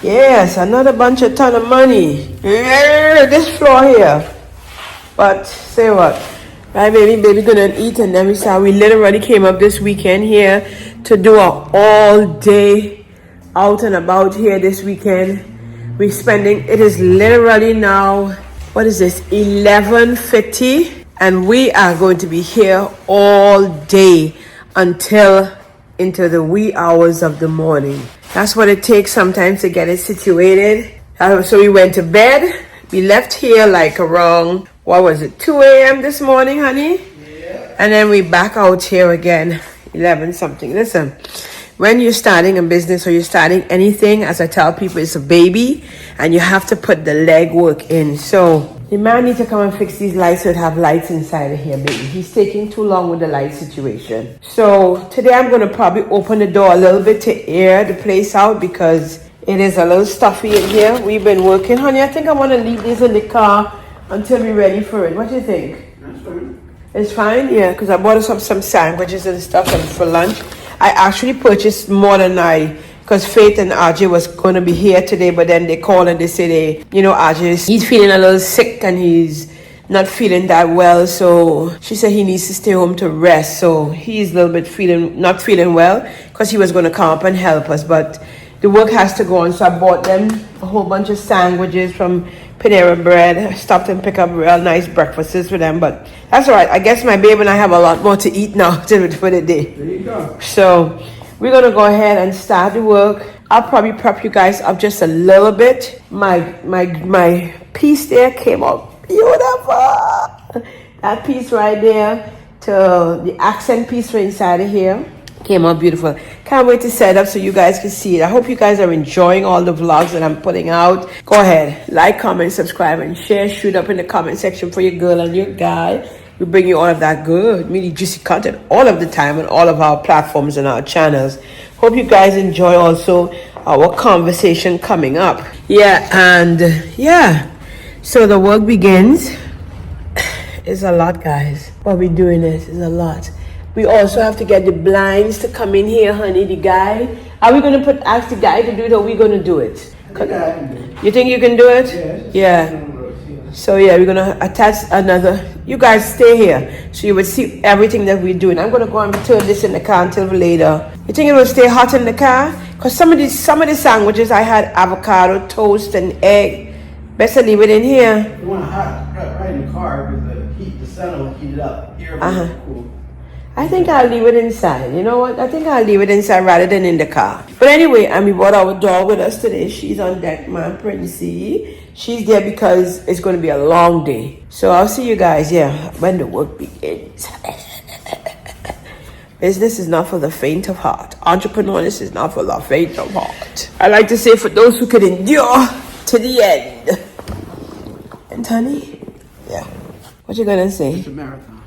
Yes, another ton of money. This floor here. But say what? Right, baby? Baby gonna eat, and then we literally came up this weekend here to do a all day out and about here this weekend. It is literally now, what is this, 11:50, and we are going to be here all day until into the wee hours of the morning. That's what it takes sometimes to get it situated. So we went to bed. We left here like around, what was it, 2 a.m. this morning, honey? Yeah. And then we back out here again, 11 something. Listen, when you're starting a business or you're starting anything, as I tell people, it's a baby and you have to put the legwork in. So the man needs to come and fix these lights so it have lights inside of here, baby. He's taking too long with the light situation. So today I'm going to probably open the door a little bit to air the place out because it is a little stuffy in here. We've been working, honey. I think I want to leave these in the car until we're ready for it. What do you think? That's fine. It's fine? Yeah, because I bought us up some sandwiches and stuff for lunch. I actually purchased more than because Faith and RJ was going to be here today, but then they called and they say RJ, he's feeling a little sick and he's not feeling that well. So she said he needs to stay home to rest. So he's a little bit not feeling well because he was going to come up and help us. But the work has to go on. So I bought them a whole bunch of sandwiches from Panera Bread. I stopped and picked up real nice breakfasts for them. But that's all right. I guess my baby and I have a lot more to eat now for the day. There you go. So we're going to go ahead and start the work. I'll probably prep you guys up just a little bit. My piece there came out beautiful. That piece right there to the accent piece right inside of here came out beautiful. Can't wait to set up so you guys can see it. I hope you guys are enjoying all the vlogs that I'm putting out. Go ahead, like, comment, subscribe, and share. Shoot up in the comment section for your girl and your guy. We bring you all of that good, meaty, juicy content all of the time on all of our platforms and our channels. Hope you guys enjoy also our conversation coming up. So the work begins. It's a lot, guys. What we're doing is a lot. We also have to get the blinds to come in here, honey. The guy. Are we going to ask the guy to do it or are we going to do it? You think you can do it? Yeah. So we're going to attach another. You guys stay here so you will see everything that we're doing. I'm going to go and turn this in the car until later. You think it will stay hot in the car? Because some of the sandwiches I had avocado, toast, and egg. Best to leave it in here. You want to hot right in the car because the sun will heat it up. Cool. I think I'll leave it inside. You know what? I think I'll leave it inside rather than in the car. But anyway, and we brought our dog with us today. She's on deck, man, Princey. She's there because it's going to be a long day. So I'll see you guys, when the work begins. Business is not for the faint of heart. Entrepreneurship is not for the faint of heart. I like to say for those who can endure to the end. And honey, what you gonna say? It's a marathon.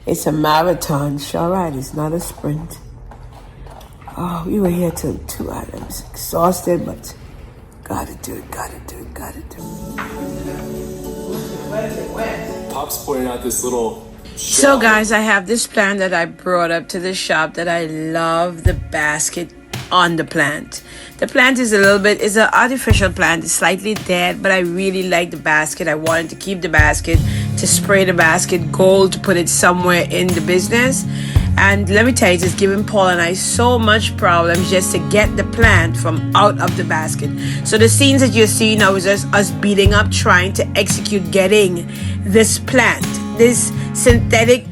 It's a marathon, sure right. It's not a sprint. Oh, we were here till 2 hours. Exhausted, but gotta do it. Pop's pointing out this little So guys, I have this plant that I brought up to the shop that I love the basket on the plant. The plant is it's an artificial plant. It's slightly dead, but I really like the basket. I wanted to keep the basket, to spray the basket gold, to put it somewhere in the business. And let me tell you, it's giving Paul and I so much problems just to get the plant from out of the basket. So the scenes that you're seeing now is just us beating up, trying to execute getting this plant, this synthetic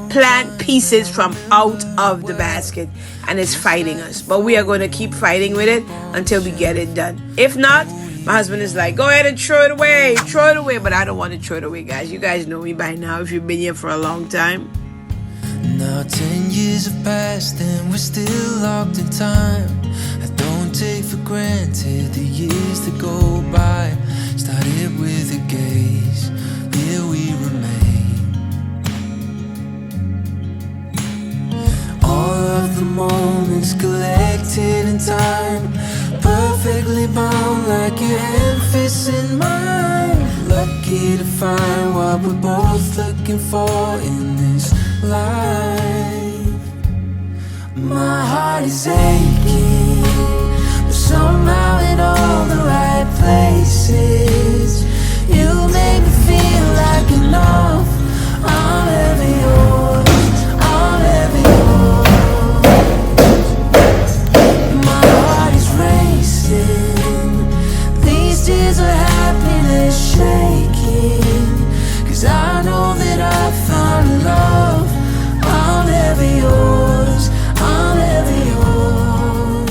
plant pieces from out of the basket, and it's fighting us. But we are going to keep fighting with it until we get it done. If not, my husband is like, go ahead and throw it away, but I don't want to throw it away, guys. You guys know me by now if you've been here for a long time. Now 10 years have passed and we're still locked in time. I don't take for granted the years that go by. Started with a gaze, here we remain. All of the moments collected in time, perfectly bound like your hand fits in mine. Lucky to find what we're both looking for in this life. My heart is aching, but somehow in all the right places. You make me feel like enough. These tears of happiness shaking, 'cause I know that I found love. I'm ever yours, I'm ever yours.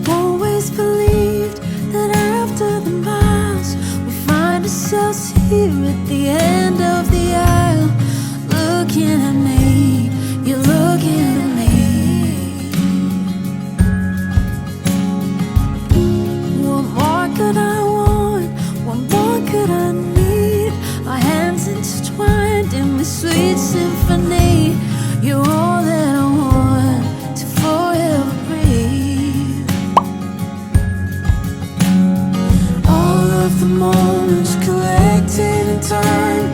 Always believed that after the miles we find ourselves here at the end of the aisle. Looking at me, you're looking at me. What more could I want? What more could I need? Our hands intertwined in this sweet symphony. You're all that I want to forever breathe. All of the moments collected in time,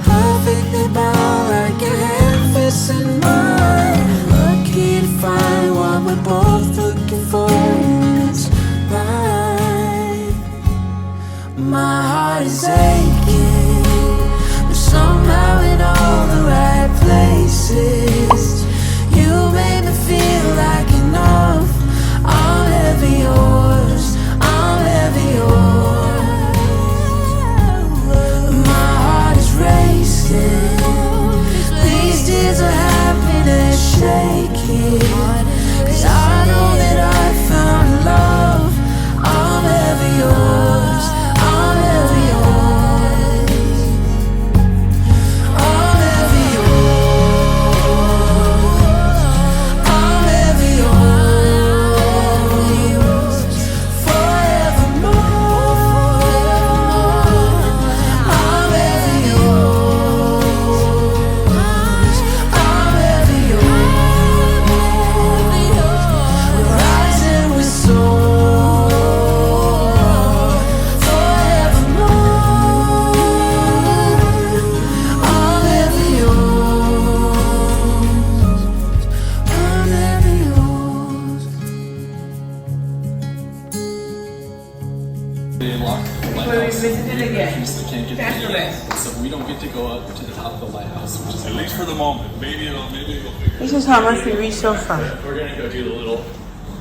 perfectly bound like your hand fits in mine. Lucky to find what we're both looking for. It's right. My heart is aching, but somehow in all the right places. You made me feel like enough. I'll ever yours, I'll ever yours. My heart is racing, these tears of happiness shaking, 'cause I know that I found love. I'm ever yours, I'm ever yours. I'm ever yours, I'm ever yours. Forevermore, I'm ever yours, I'm ever yours. We rise and we soar. Forevermore, I'm ever yours, I'm ever yours. They locked the Before we lighthouse. visit it again. Obviously can't get That's the correct. so we don't get to go up to the top of the lighthouse, which is at least for the moment. Maybe it'll figure. This is how much we reached so far. We're gonna go do the little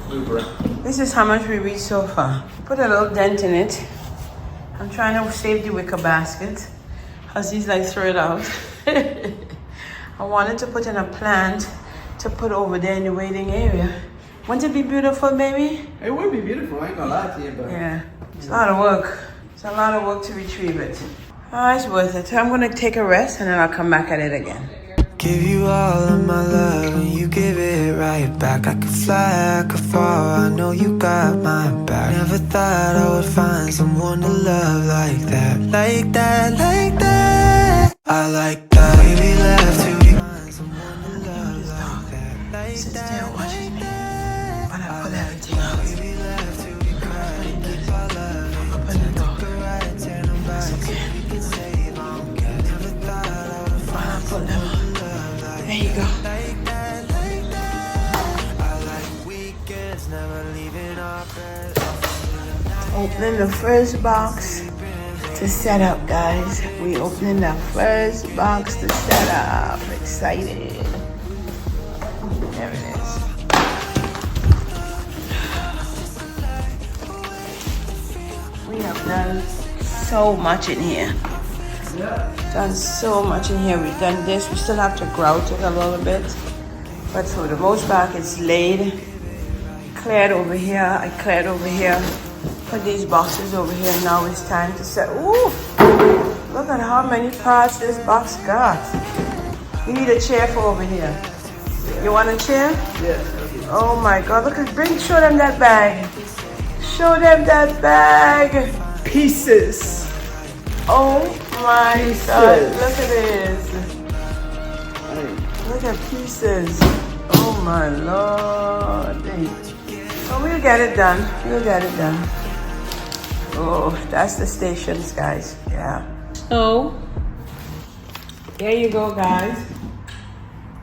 loop around. This is how much we reached so far. Put a little dent in it. I'm trying to save the wicker basket. Hussey's like, throw it out. I wanted to put in a plant to put over there in the waiting area. Wouldn't it be beautiful, baby? It would be beautiful, I ain't gonna lie to you, but Yeah. It's a lot of work. It's a lot of work to retrieve it. Oh, it's worth it. I'm gonna take a rest and then I'll come back at it again. Give you all of my love and you give it right back. I could fly, I could fall, I know you got my back. Never thought I would find someone to love like that. Like that, like that. I like that. We left to be find someone to love like that. Like Sit that, there and watch like me. that. But I pull everything out. We left to be crying, keep our love. Open the door. Took a ride, turn them back so we can save on gas. Never thought I would find Pull them out. There you go. like that, like that. I like weekends, never leaving our bed. Opening the first box to set up, guys. We opening the first box to set up. Excited. There it is. We have done so much in here. Done so much in here. We've done this. We still have to grout it a little bit. But for the most part, it's laid. Cleared over here. I cleared over here. Put these boxes over here. Now it's time to set. Ooh! Look at how many parts this box got. You need a chair for over here. You want a chair? yeah. Oh my God! Look at show them that bag. Show them that bag. Pieces. Oh my God! Look at this. Look at pieces. Oh my Lord! Oh, we'll get it done. We'll get it done. Oh, that's the stations, guys. Yeah. So there you go, guys.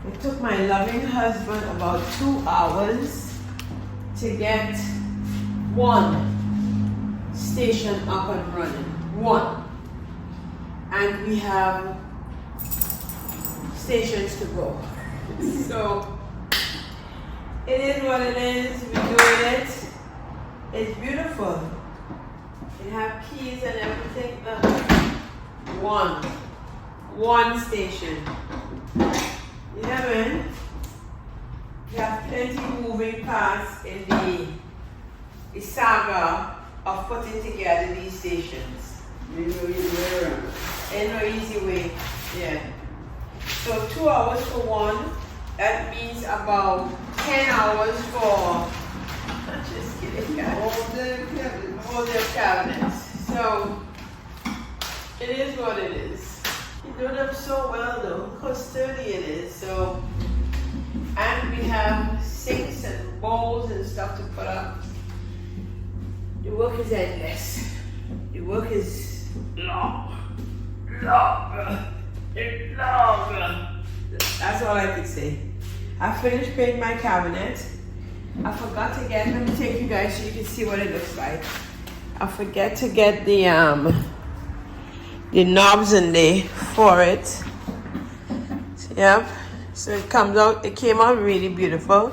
It took my loving husband about 2 hours to get one station up and running. One. And we have stations to go. So it is what it is. We're doing it. It's beautiful. It have keys and everything. One station. You know what I mean? You have plenty moving parts in the saga of putting together these stations. Ain't no easy way around. Ain't no easy way. Yeah. So 2 hours for one. That means about 10 hours for. I'm just kidding, guys. All their cabinets. So it is what it is. You do them so well though. Look how sturdy it is. So, and we have sinks and bowls and stuff to put up. The work is endless. The work is long. That's all I could say. I finished painting my cabinet. I forgot to get, let me take you guys so you can see what it looks like. I forget to get the knobs in there for it. So, yep. So it comes out, it came out really beautiful.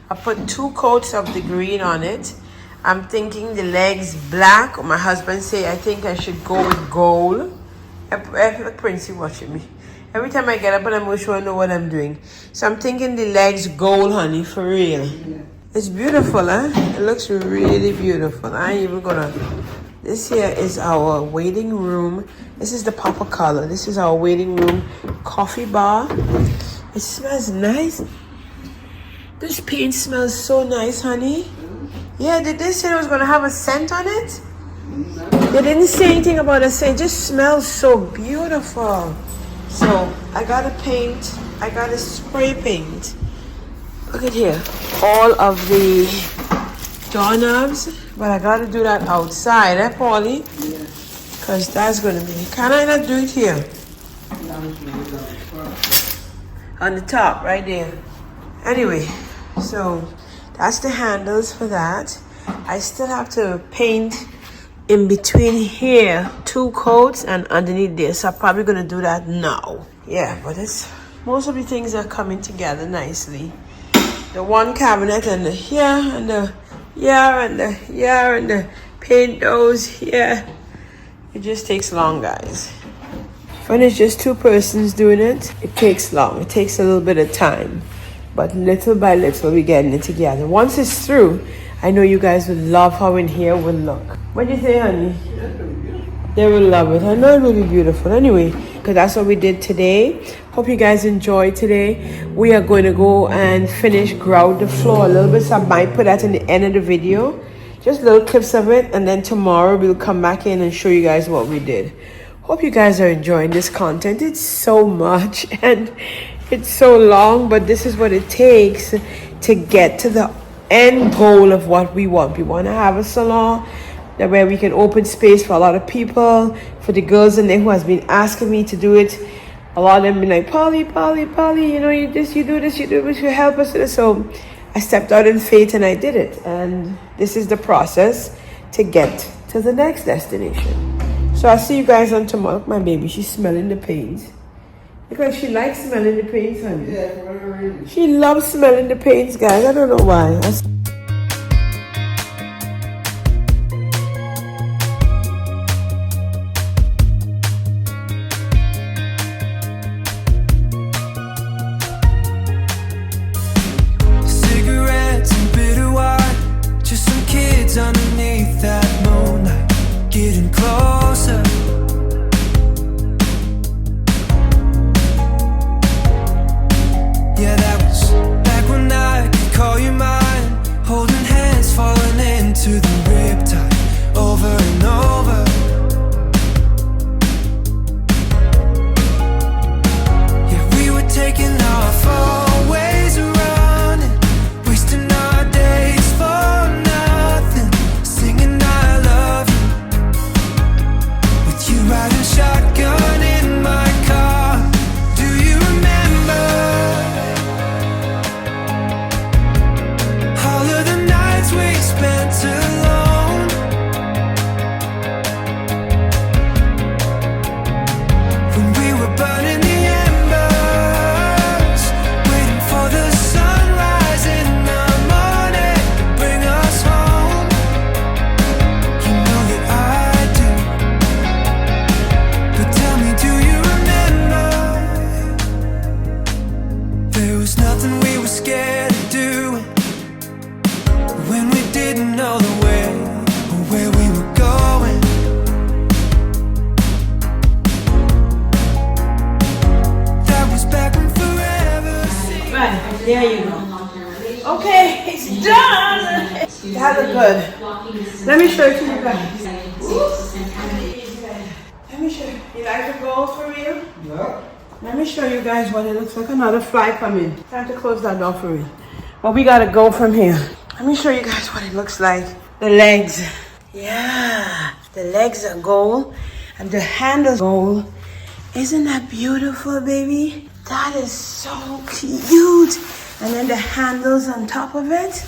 I put 2 coats of the green on it. I'm thinking the legs black. Or my husband say I think I should go with gold. Look, Princey watching me. Every time I get up and I'm not sure I know what I'm doing. So I'm thinking the legs gold, honey, for real. Yeah. It's beautiful, huh? It looks really beautiful. I ain't even gonna. This here is our waiting room. This is the purple color. This is our waiting room coffee bar. It smells nice. This paint smells so nice, honey. Yeah, did they say it was gonna have a scent on it? They didn't say anything about a scent. It just smells so beautiful. So I gotta paint. I gotta spray paint. Look at here. All of the doorknobs. But I gotta do that outside, eh, Polly? Yeah. Because that's gonna be. Can I not do it here? On the top, right there. Anyway, so that's the handles for that. I still have to paint in between here 2 coats and underneath this. So I'm probably gonna do that now. Yeah, but it's most of the things are coming together nicely. The one cabinet and the here and the here and the here and the paint those here. It just takes long, guys. When it's just 2 persons doing it, it takes long. It takes a little bit of time. But little by little, we're getting it together. Once it's through, I know you guys would love how in here will look. What do you say, honey? They will love it. I know it will be beautiful. Anyway, because that's what we did today. Hope you guys enjoyed today. We are going to go and finish grout the floor a little bit. So I might put that in the end of the video. Just little clips of it. And then tomorrow we'll come back in and show you guys what we did. Hope you guys are enjoying this content. It's so much and it's so long. But this is what it takes to get to the end goal of what we want. We want to have a salon that where we can open space for a lot of people, for the girls in there who has been asking me to do it. A lot of them been like, Polly, you know, you do this, you help us with this. So I stepped out in faith and I did it. And this is the process to get to the next destination. So I'll see you guys on tomorrow. Look, my baby, she's smelling the paints. Because she likes smelling the paints, honey. Yeah, for whatever reason. She loves smelling the paints, guys. I don't know why. Cigarettes and bitter wine, just some kids underneath that moonlight, getting closer. Yeah, that was back when I could call you mine. Okay, it's done. That look good. Let me show it to you guys. Let me show you. You like the gold for real? Yeah. Let me show you guys what it looks like. Another fly coming. Time to close that door for real. Well, we gotta go from here. Let me show you guys what it looks like. The legs. Yeah, the legs are gold and the handles gold. Isn't that beautiful, baby? That is so cute. And then the handles on top of it.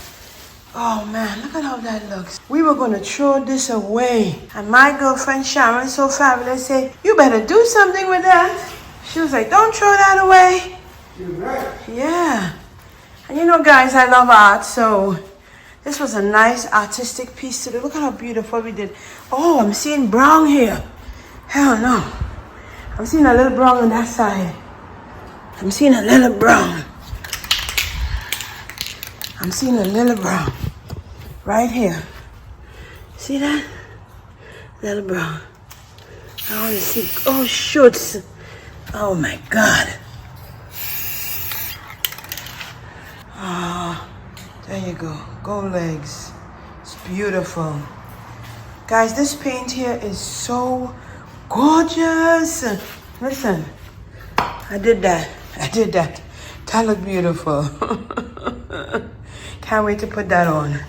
Oh man, look at how that looks. We were gonna throw this away. And my girlfriend Sharon, so fabulous, said, you better do something with that. She was like, don't throw that away. You're right. Yeah. And you know, guys, I love art, so this was a nice artistic piece to do. Look at how beautiful we did. Oh, I'm seeing brown here. Hell no. I'm seeing a little brown on that side. I'm seeing a little brown. I'm seeing a little brown. Right here. See that? Little brown. I want to see. Oh, shoots. Oh, my God. Ah, there you go. Gold legs. It's beautiful. Guys, this paint here is so gorgeous. Listen, I did that. That looked beautiful. Can't wait to put that on.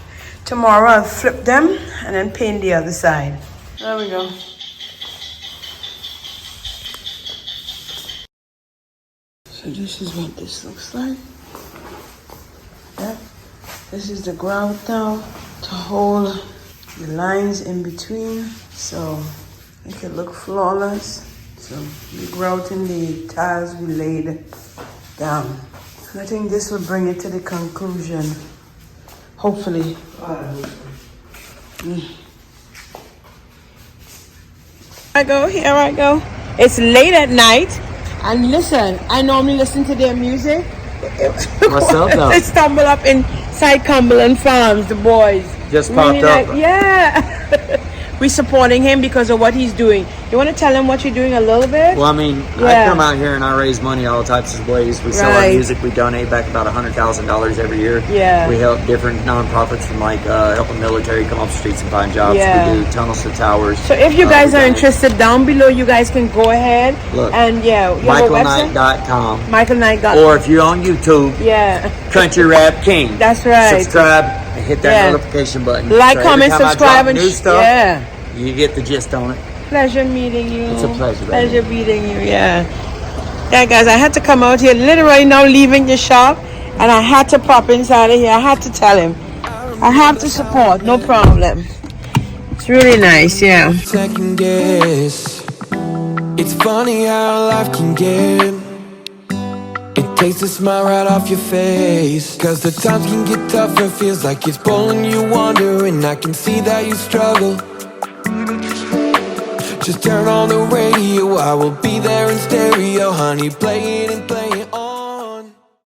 Tomorrow I'll flip them and then paint the other side. There we go. So this is what this looks like. Yep. This is the grout now to hold the lines in between so it can look flawless. So we're grouting the tiles we laid down. And I think this will bring it to the conclusion. Hopefully. Here I go. It's late at night. And listen, I normally listen to their music. What's up, though? They stumble up inside Cumberland Farms, the boys. Just Really popped up. Yeah. We're supporting him because of what he's doing. You want to tell him what you're doing a little bit? Well, I mean, I come out here and I raise money all types of ways. We sell our music. We donate back about $100,000 every year. Yeah. We help different nonprofits from like helping military come off the streets and find jobs. Yeah. We do tunnels to towers. So if you guys are interested, down below, you guys can go ahead. Look, and yeah, you have a website? MichaelKnight.com. MichaelKnight.com. Or if you're on YouTube, yeah, Country Rap King. That's right. Subscribe and hit that notification button. Like, So comment, every time I subscribe, drop and new stuff, yeah. you get the gist on it. Pleasure meeting you. It's a pleasure, baby. Pleasure meeting you. Yeah. Yeah, guys, I had to come out here, literally now leaving the shop, and I had to pop inside of here. I had to tell him. I have to support, no problem. It's really nice, yeah. Second guess. It's funny how life can get. It takes a smile right off your face. Cause the times can get tougher. Feels like it's pulling you under. And I can see that you struggle. Just turn on the radio. I will be there in stereo. Honey, play it and play